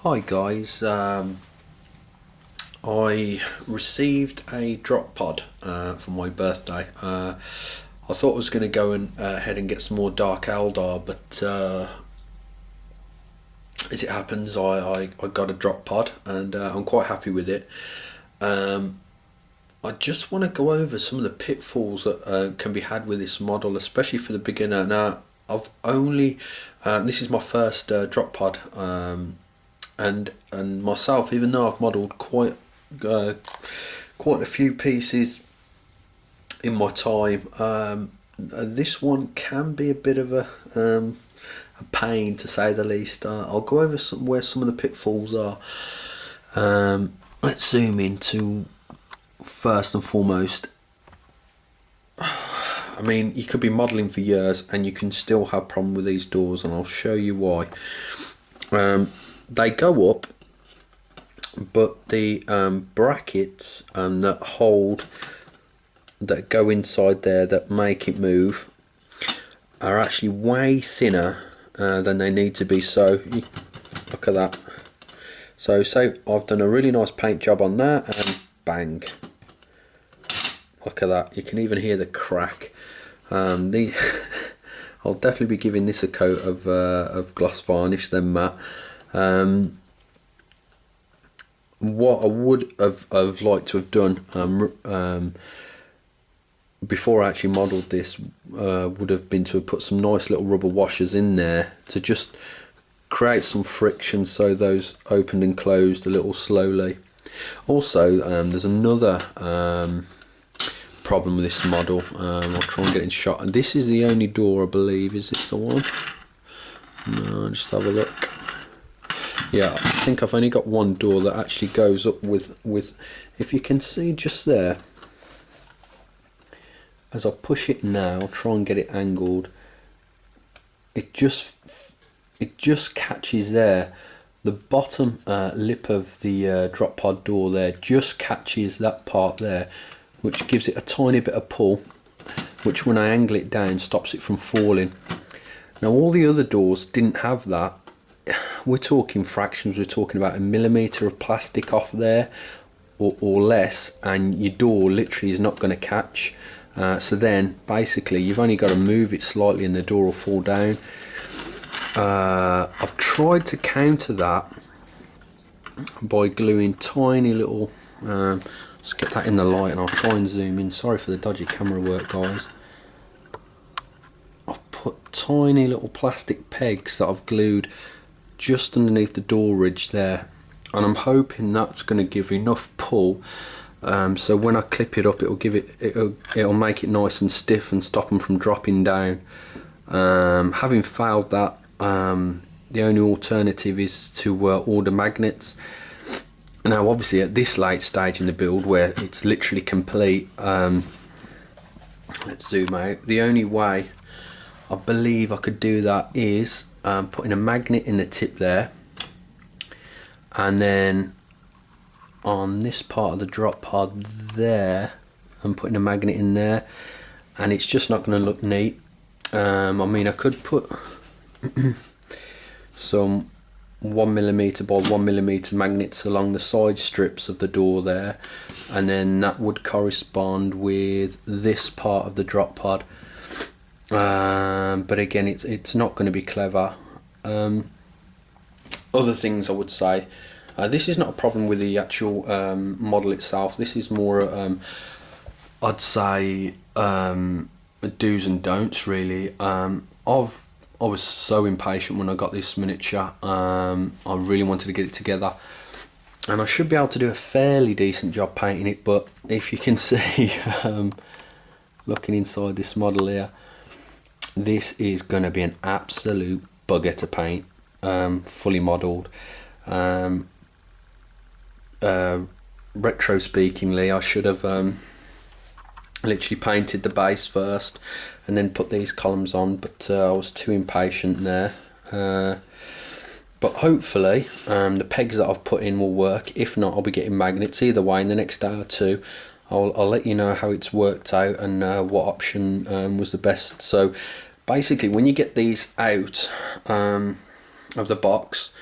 Hi guys, I received a drop pod for my birthday. I thought I was going to go ahead and get some more Dark Eldar, but as it happens, I got a drop pod and I'm quite happy with it. I just want to go over some of the pitfalls that can be had with this model, especially for the beginner. Now, I've only this is my first drop pod. And myself, even though I've modelled quite a few pieces in my time, this one can be a bit of a pain, to say the least. I'll go over where some of the pitfalls are. Let's zoom into, first and foremost, I mean, you could be modelling for years and you can still have problem with these doors, and I'll show you why. They go up, but the brackets that go inside there that make it move are actually way thinner than they need to be. So look at that. So say I've done a really nice paint job on that, and bang, look at that. You can even hear the crack. I'll definitely be giving this a coat of gloss varnish, then matte. What I would have liked to have done before I actually modelled this would have been to have put some nice little rubber washers in there to just create some friction, so those opened and closed a little slowly. Also, there's another problem with this model. I'll try and get it in shot. And this is the only door, I believe. Is this the one? No, just have a look. Yeah, I think I've only got one door that actually goes up with if you can see just there, as I push it now, I'll try and get it angled, it just catches there. The bottom lip of the drop pod door there just catches that part there, which gives it a tiny bit of pull, which when I angle it down stops it from falling. Now all the other doors didn't have that. We're talking fractions, we're talking about a millimetre of plastic off there or less, and your door literally is not going to catch. So then basically you've only got to move it slightly and the door will fall down. I've tried to counter that by gluing tiny little, let's get that in the light and I'll try and zoom in. Sorry for the dodgy camera work, guys. I've put tiny little plastic pegs that I've glued just underneath the door ridge there, and I'm hoping that's going to give enough pull so when I clip it up it'll make it nice and stiff and stop them from dropping down. Having failed that, the only alternative is to order magnets. Now obviously at this late stage in the build where it's literally complete, let's zoom out, the only way I believe I could do that is putting a magnet in the tip there, and then on this part of the drop pod there I'm putting a magnet in there, and it's just not going to look neat. I mean, I could put some 1mm by 1mm magnets along the side strips of the door there, and then that would correspond with this part of the drop pod. But again, it's not going to be clever. Other things I would say, this is not a problem with the actual model itself. This is more I'd say do's and don'ts really. I was so impatient when I got this miniature. I really wanted to get it together, and I should be able to do a fairly decent job painting it, but if you can see looking inside this model here, this is going to be an absolute bugger to paint, fully modelled. Retro speakingly, I should have literally painted the base first and then put these columns on, but I was too impatient there. But hopefully the pegs that I've put in will work. If not, I'll be getting magnets. Either way, in the next day or two I'll let you know how it's worked out and what option was the best. So basically when you get these out of the box,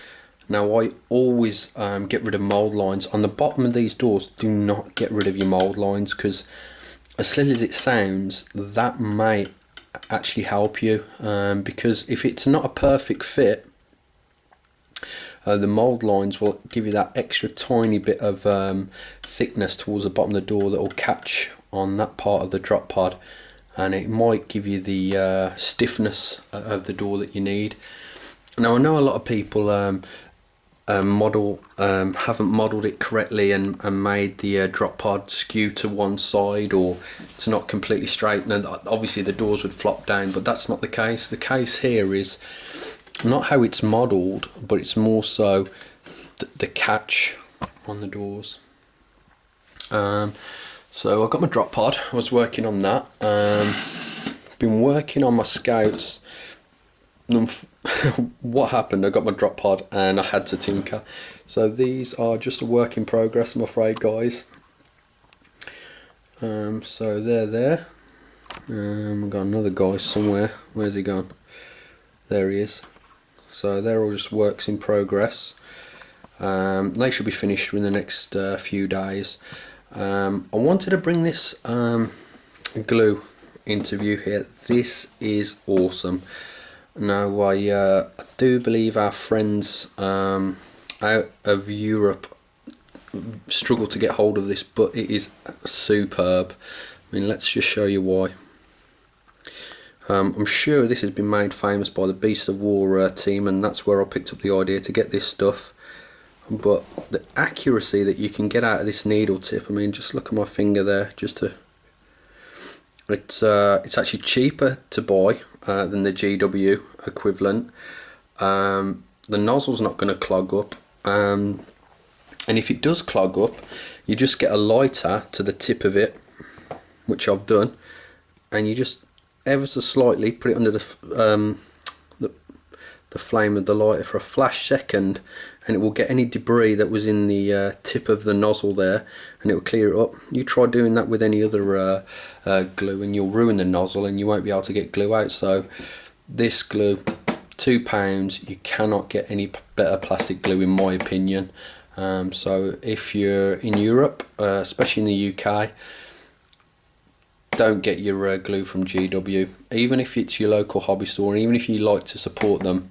Now I always get rid of mould lines. On the bottom of these doors, do not get rid of your mould lines, because as silly as it sounds, that may actually help you, because if it's not a perfect fit, the mould lines will give you that extra tiny bit of thickness towards the bottom of the door that will catch on that part of the drop pod, and it might give you the stiffness of the door that you need. Now I know a lot of people haven't modelled it correctly and made the drop pod skew to one side, or it's not completely straight, and obviously the doors would flop down, but that's not the case. The case here is not how it's modelled, but it's more so the catch on the doors. So I got my drop pod, I was working on that, been working on my Scouts. What happened, I got my drop pod and I had to tinker, so these are just a work in progress, I'm afraid, guys. So they're there. We've got another guy somewhere. Where's he gone? There he is. So they're all just works in progress. They should be finished within the next few days. I wanted to bring this glue interview here. This is awesome. Now I do believe our friends out of Europe struggle to get hold of this, but it is superb. I mean, let's just show you why. I'm sure this has been made famous by the Beast of War team, and that's where I picked up the idea to get this stuff. But the accuracy that you can get out of this needle tip, I mean, just look at my finger there. It's actually cheaper to buy than the GW equivalent. The nozzle's not going to clog up, and if it does clog up, you just get a lighter to the tip of it, which I've done, and you just ever so slightly put it under the flame of the lighter for a flash second, and it will get any debris that was in the tip of the nozzle there, and it will clear it up. You try doing that with any other glue and you'll ruin the nozzle and you won't be able to get glue out. So this glue, £2, you cannot get any better plastic glue in my opinion. So if you're in Europe, especially in the UK, don't get your glue from GW, even if it's your local hobby store, and even if you like to support them.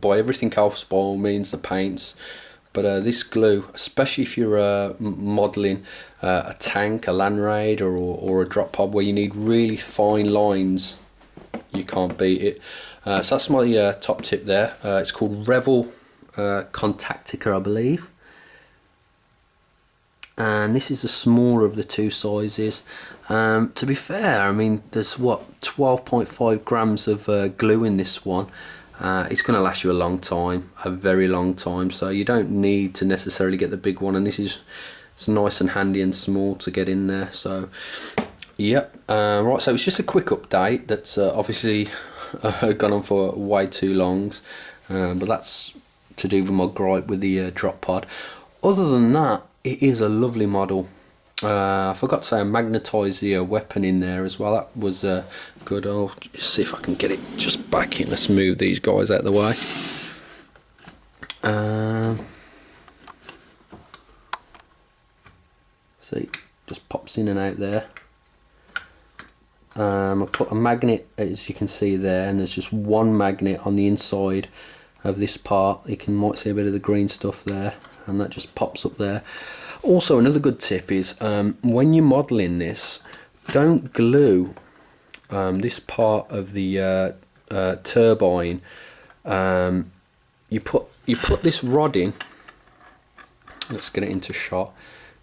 Buy everything else by all means, the paints, but this glue, especially if you're modelling a tank, a Land Raider, or a drop pod where you need really fine lines, you can't beat it. So that's my top tip there. It's called Revell Contactica, I believe, and this is the smaller of the two sizes. To be fair, I mean, there's what, 12.5 grams of glue in this one. It's going to last you a long time, a very long time, so you don't need to necessarily get the big one, and it's nice and handy and small to get in there. So yep, right, so it's just a quick update that's obviously gone on for way too long, but that's to do with my gripe with the drop pod. Other than that, it is a lovely model. I forgot to say I magnetised the weapon in there as well. That was good. I'll just see if I can get it just back in. Let's move these guys out of the way. See, just pops in and out there. I put a magnet, as you can see there, and there's just one magnet on the inside of this part. You might see a bit of the green stuff there, and that just pops up there. Also, another good tip is when you're modelling this, don't glue this part of the turbine. You put this rod in. Let's get it into shot.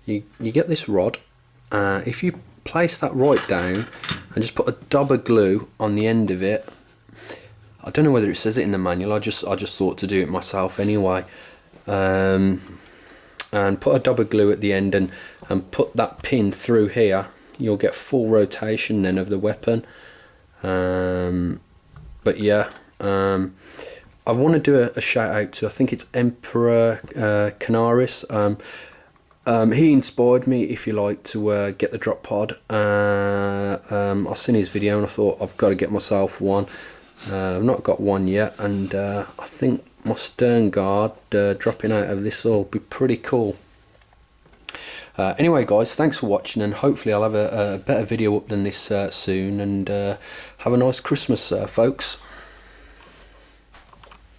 You get this rod. If you place that right down and just put a dab of glue on the end of it. I don't know whether it says it in the manual. I just thought to do it myself anyway. And put a dab of glue at the end and put that pin through here. You'll get full rotation then of the weapon. But yeah, I want to do a shout out to, I think it's Emperor Canaris. He inspired me, if you like, to get the drop pod. I seen his video and I thought I've got to get myself one. I've not got one yet, and I think my stern guard dropping out of this will be pretty cool. Anyway guys, thanks for watching, and hopefully I'll have a better video up than this soon, and have a nice Christmas folks.